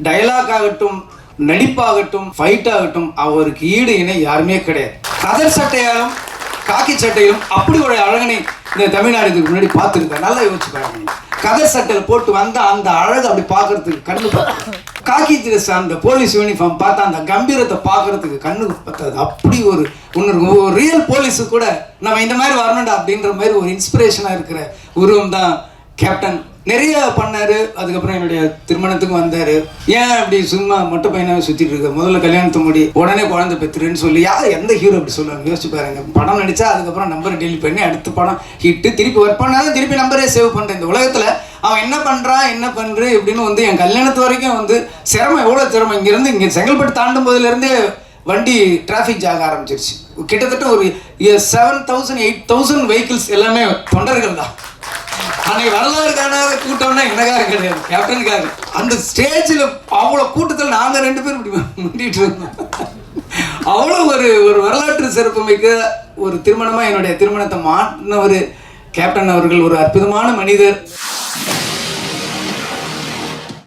Dialogue ஆகட்டும், நடிப்பாகட்டும், fight ஆகட்டும், அவருக்கு ஈடு இணை யாருமே கிடையாது. கதர் சட்டையாலும் காக்கி சட்டையிலும் அப்படி ஒரு அழகனை இந்த தமிழ்நாடு இதுக்கு முன்னாடி பார்த்துருக்கேன். நல்லா யோசிச்சு பாருங்க. கதர் சட்டையில் போட்டு வந்த அந்த அழகு அப்படி பார்க்கறதுக்கு கண்ணு பார்த்து, காக்கி ட்ரெஸ் அந்த போலீஸ் யூனிஃபார்ம் பார்த்தா அந்த கம்பீரத்தை பார்க்கறதுக்கு கண்ணுக்கு பத்தாது. அப்படி ஒரு ஒன்று ரியல் போலீஸு கூட நம்ம இந்த மாதிரி வரணும்டா அப்படின்ற மாதிரி ஒரு இன்ஸ்பிரேஷனாக இருக்கிற உருவம் தான் கேப்டன். நிறைய பண்ணாரு. அதுக்கப்புறம் என்னுடைய திருமணத்துக்கு வந்தாரு. ஏன் அப்படி சும்மா மொட்டை பையனாவே சுத்திட்டு இருக்க, முதல்ல கல்யாணத்தை முடி, உடனே குழந்தை பெற்றுருன்னு சொல்லி எந்த ஹீரோ அப்படி சொல்லுவாங்க? யோசிச்சு பாருங்க. படம் நடிச்சா அதுக்கப்புறம் நம்பரை டெலிட் பண்ணி அடுத்த படம் ஹிட்டு, திருப்பி ஒர்க் பண்ணாலும் திருப்பி நம்பரே சேவ் பண்றேன். இந்த உலகத்துல அவன் என்ன பண்றான், என்ன பண்ற இப்படின்னு என் கல்யாணத்து வரைக்கும் சிரமம், எவ்வளவு சிரமம். இங்கிருந்து இங்க செங்கல்பட்டு தாண்டும் போதுல இருந்தே வண்டி டிராஃபிக் ஜாக ஆரம்பிச்சிருச்சு. கிட்டத்தட்ட ஒரு 7,000 8,000 வெஹிக்கிள்ஸ் எல்லாமே தொண்டர்கள் தான். அன்னைக்கு வரலாறு காணாத கூட்டம்னா என்னக்காக கிடையாது, கேப்டனுக்காக. அந்த ஸ்டேஜில் அவ்வளோ கூட்டத்தில் நாங்கள் 2 பேரும் இப்படி முண்டிட்டு இருந்தோம். அவ்வளோ ஒரு வரலாற்று சிறப்புமிக்க ஒரு திருமணமாக என்னுடைய திருமணத்தை மாற்றினவர் கேப்டன் அவர்கள். ஒரு அற்புதமான மனிதர்.